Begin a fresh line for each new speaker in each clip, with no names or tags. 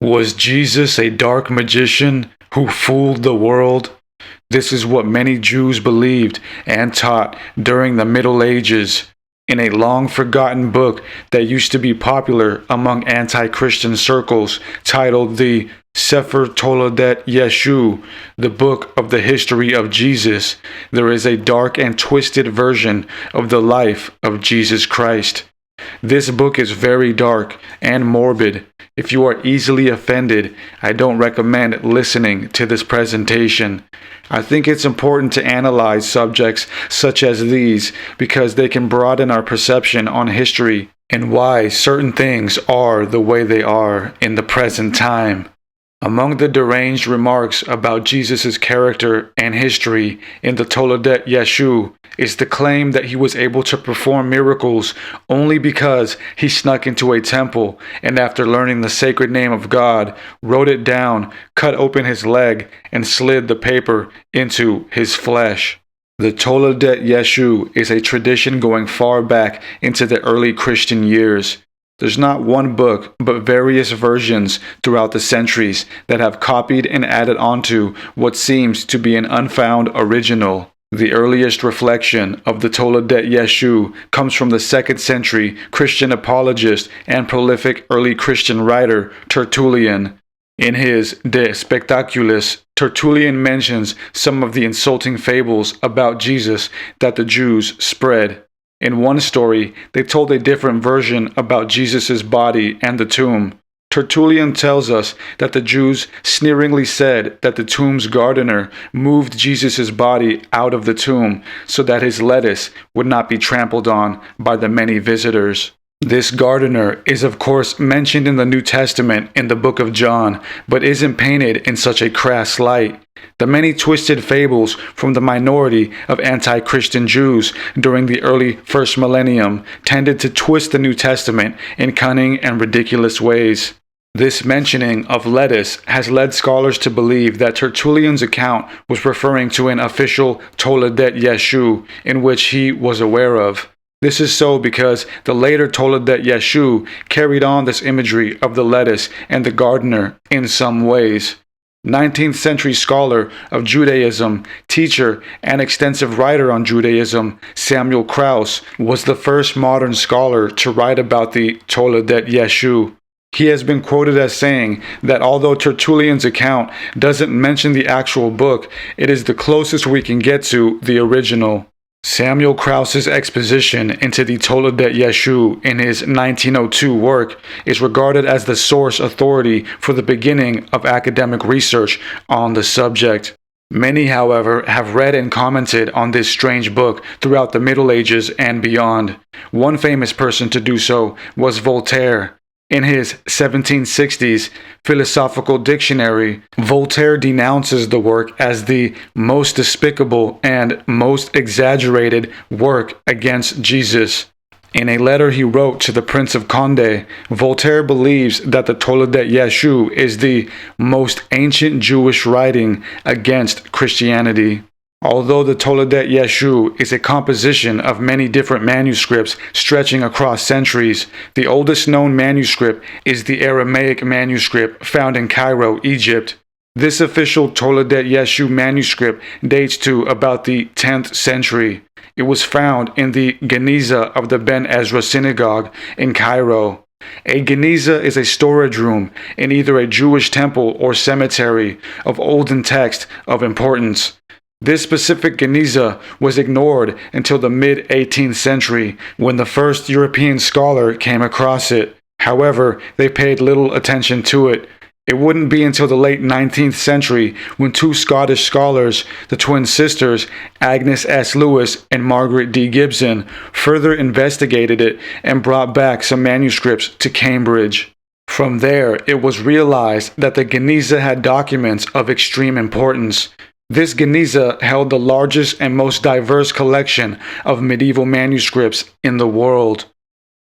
Was Jesus a dark magician who fooled the world? This is what many Jews believed and taught during the Middle Ages. In a long-forgotten book that used to be popular among anti-Christian circles, titled the Sefer Toledot Yeshu, the Book of the History of Jesus, there is a dark and twisted version of the life of Jesus Christ. This book is very dark and morbid. If you are easily offended, I don't recommend listening to this presentation. I think it's important to analyze subjects such as these because they can broaden our perception on history and why certain things are the way they are in the present time. Among the deranged remarks about Jesus' character and history in the Toledot Yeshu is the claim that he was able to perform miracles only because he snuck into a temple and after learning the sacred name of God, wrote it down, cut open his leg, and slid the paper into his flesh. The Toledot Yeshu is a tradition going far back into the early Christian years. There's not one book, but various versions throughout the centuries that have copied and added onto what seems to be an unfound original. The earliest reflection of the Toledot Yeshu comes from the 2nd century Christian apologist and prolific early Christian writer Tertullian. In his De Spectaculis, Tertullian mentions some of the insulting fables about Jesus that the Jews spread. In one story, they told a different version about Jesus' body and the tomb. Tertullian tells us that the Jews sneeringly said that the tomb's gardener moved Jesus' body out of the tomb so that his lettuce would not be trampled on by the many visitors. This gardener is of course mentioned in the New Testament in the book of John, but isn't painted in such a crass light. The many twisted fables from the minority of anti-Christian Jews during the early first millennium tended to twist the New Testament in cunning and ridiculous ways. This mentioning of lettuce has led scholars to believe that Tertullian's account was referring to an official Toledot Yeshu in which he was aware of. This is so because the later Toledot Yeshu carried on this imagery of the lettuce and the gardener in some ways. 19th century scholar of Judaism, teacher, and extensive writer on Judaism, Samuel Kraus, was the first modern scholar to write about the Toledot Yeshu. He has been quoted as saying that although Tertullian's account doesn't mention the actual book, it is the closest we can get to the original. Samuel Kraus's exposition into the Toledot Yeshu in his 1902 work is regarded as the source authority for the beginning of academic research on the subject. Many, however, have read and commented on this strange book throughout the Middle Ages and beyond. One famous person to do so was Voltaire. In his 1760s Philosophical Dictionary, Voltaire denounces the work as the most despicable and most exaggerated work against Jesus. In a letter he wrote to the Prince of Condé, Voltaire believes that the Toledot Yeshu is the most ancient Jewish writing against Christianity. Although the Toledot Yeshu is a composition of many different manuscripts stretching across centuries, the oldest known manuscript is the Aramaic manuscript found in Cairo, Egypt. This official Toledot Yeshu manuscript dates to about the 10th century. It was found in the Geniza of the Ben Ezra Synagogue in Cairo. A Geniza is a storage room in either a Jewish temple or cemetery of olden text of importance. This specific Geniza was ignored until the mid-18th century when the first European scholar came across it. However, they paid little attention to it. It wouldn't be until the late 19th century when two Scottish scholars, the twin sisters Agnes S. Lewis and Margaret D. Gibson, further investigated it and brought back some manuscripts to Cambridge. From there, it was realized that the Geniza had documents of extreme importance. This Geniza held the largest and most diverse collection of medieval manuscripts in the world.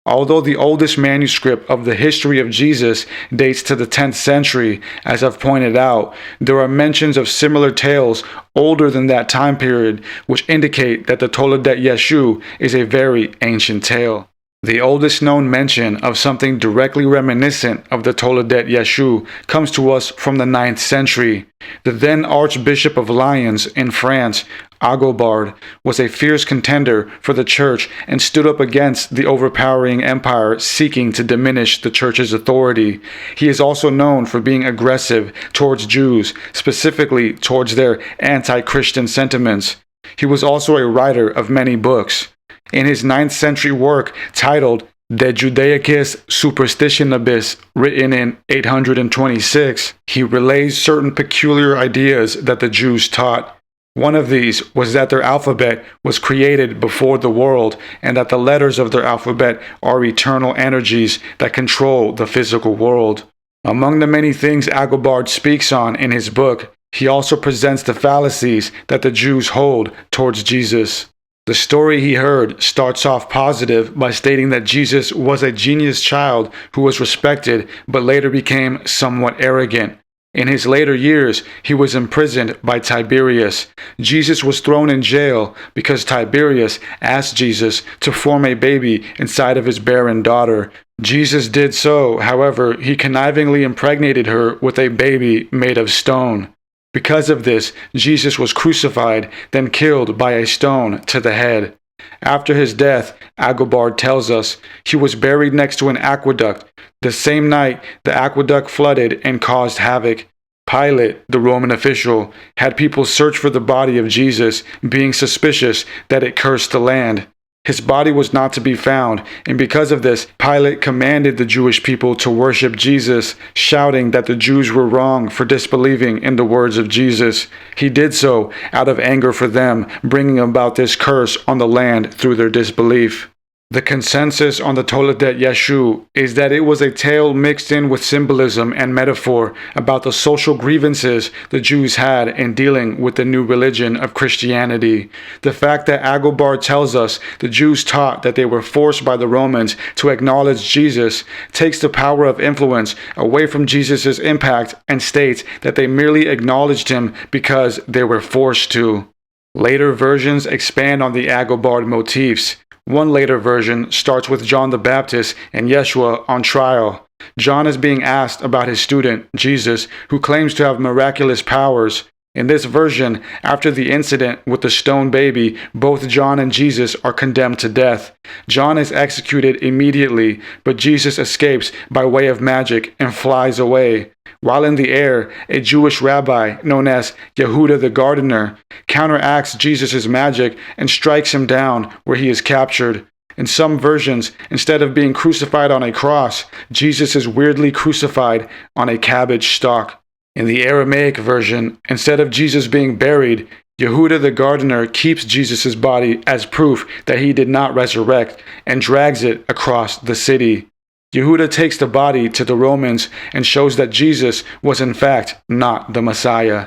Although the oldest manuscript of the history of Jesus dates to the 10th century, as I've pointed out, there are mentions of similar tales older than that time period, which indicate that the Toledot Yeshu is a very ancient tale. The oldest known mention of something directly reminiscent of the Toledot Yeshu comes to us from the 9th century. The then Archbishop of Lyons in France, Agobard, was a fierce contender for the church and stood up against the overpowering empire seeking to diminish the church's authority. He is also known for being aggressive towards Jews, specifically towards their anti-Christian sentiments. He was also a writer of many books. In his 9th century work titled De Judaicis Superstitionibus, written in 826, he relays certain peculiar ideas that the Jews taught. One of these was that their alphabet was created before the world and that the letters of their alphabet are eternal energies that control the physical world. Among the many things Agobard speaks on in his book, he also presents the fallacies that the Jews hold towards Jesus. The story he heard starts off positive by stating that Jesus was a genius child who was respected but later became somewhat arrogant. In his later years, he was imprisoned by Tiberius. Jesus was thrown in jail because Tiberius asked Jesus to form a baby inside of his barren daughter. Jesus did so, however, he connivingly impregnated her with a baby made of stone. Because of this, Jesus was crucified, then killed by a stone to the head. After his death, Agobard tells us, he was buried next to an aqueduct. The same night, the aqueduct flooded and caused havoc. Pilate, the Roman official, had people search for the body of Jesus, being suspicious that it cursed the land. His body was not to be found, and because of this, Pilate commanded the Jewish people to worship Jesus, shouting that the Jews were wrong for disbelieving in the words of Jesus. He did so out of anger for them, bringing about this curse on the land through their disbelief. The consensus on the Toledot Yeshu is that it was a tale mixed in with symbolism and metaphor about the social grievances the Jews had in dealing with the new religion of Christianity. The fact that Agobard tells us the Jews taught that they were forced by the Romans to acknowledge Jesus takes the power of influence away from Jesus' impact and states that they merely acknowledged him because they were forced to. Later versions expand on the Agobard motifs. One later version starts with John the Baptist and Yeshua on trial. John is being asked about his student, Jesus, who claims to have miraculous powers. In this version, after the incident with the stone baby, both John and Jesus are condemned to death. John is executed immediately, but Jesus escapes by way of magic and flies away. While in the air, a Jewish rabbi known as Yehuda the gardener counteracts Jesus' magic and strikes him down where he is captured. In some versions, instead of being crucified on a cross, Jesus is weirdly crucified on a cabbage stalk. In the Aramaic version, instead of Jesus being buried, Yehuda the gardener keeps Jesus' body as proof that he did not resurrect and drags it across the city. Yehuda takes the body to the Romans and shows that Jesus was in fact not the Messiah.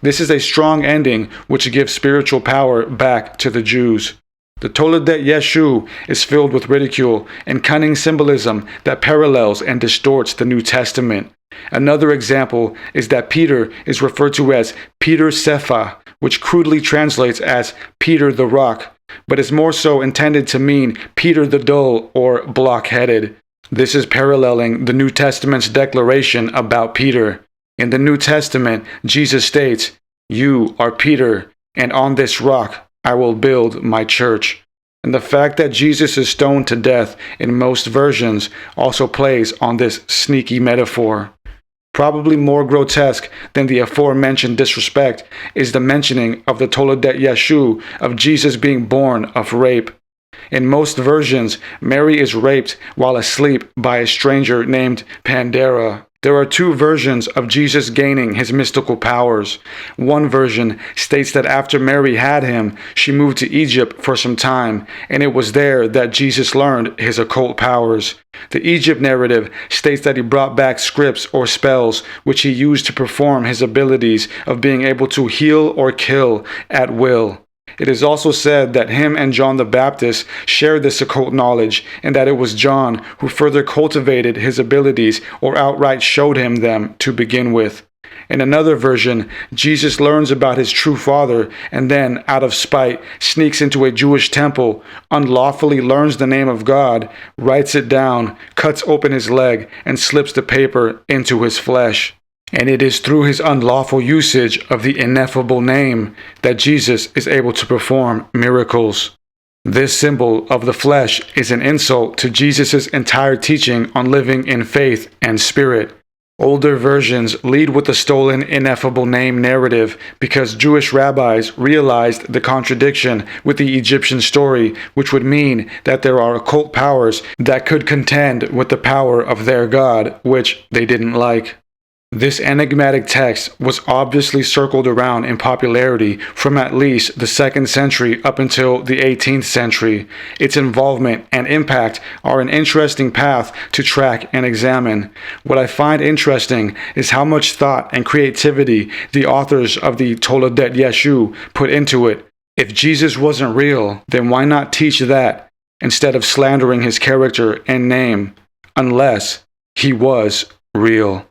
This is a strong ending which gives spiritual power back to the Jews. The Toledot Yeshu is filled with ridicule and cunning symbolism that parallels and distorts the New Testament. Another example is that Peter is referred to as Peter Sepha, which crudely translates as Peter the Rock, but is more so intended to mean Peter the Dull or block-headed. This is paralleling the New Testament's declaration about Peter. In the New Testament, Jesus states, "You are Peter, and on this rock I will build my church." And the fact that Jesus is stoned to death in most versions also plays on this sneaky metaphor. Probably more grotesque than the aforementioned disrespect is the mentioning of the Toledot Yeshu of Jesus being born of rape. In most versions, Mary is raped while asleep by a stranger named Pandera. There are two versions of Jesus gaining his mystical powers. One version states that after Mary had him, she moved to Egypt for some time, and it was there that Jesus learned his occult powers. The Egypt narrative states that he brought back scripts or spells, which he used to perform his abilities of being able to heal or kill at will. It is also said that him and John the Baptist shared this occult knowledge, and that it was John who further cultivated his abilities or outright showed him them to begin with. In another version, Jesus learns about his true father and then, out of spite, sneaks into a Jewish temple, unlawfully learns the name of God, writes it down, cuts open his leg, and slips the paper into his flesh. And it is through his unlawful usage of the ineffable name that Jesus is able to perform miracles. This symbol of the flesh is an insult to Jesus' entire teaching on living in faith and spirit. Older versions lead with the stolen ineffable name narrative because Jewish rabbis realized the contradiction with the Egyptian story, which would mean that there are occult powers that could contend with the power of their God, which they didn't like. This enigmatic text was obviously circled around in popularity from at least the 2nd century up until the 18th century. Its involvement and impact are an interesting path to track and examine. What I find interesting is how much thought and creativity the authors of the Toledot Yeshu put into it. If Jesus wasn't real, then why not teach that instead of slandering his character and name, unless he was real?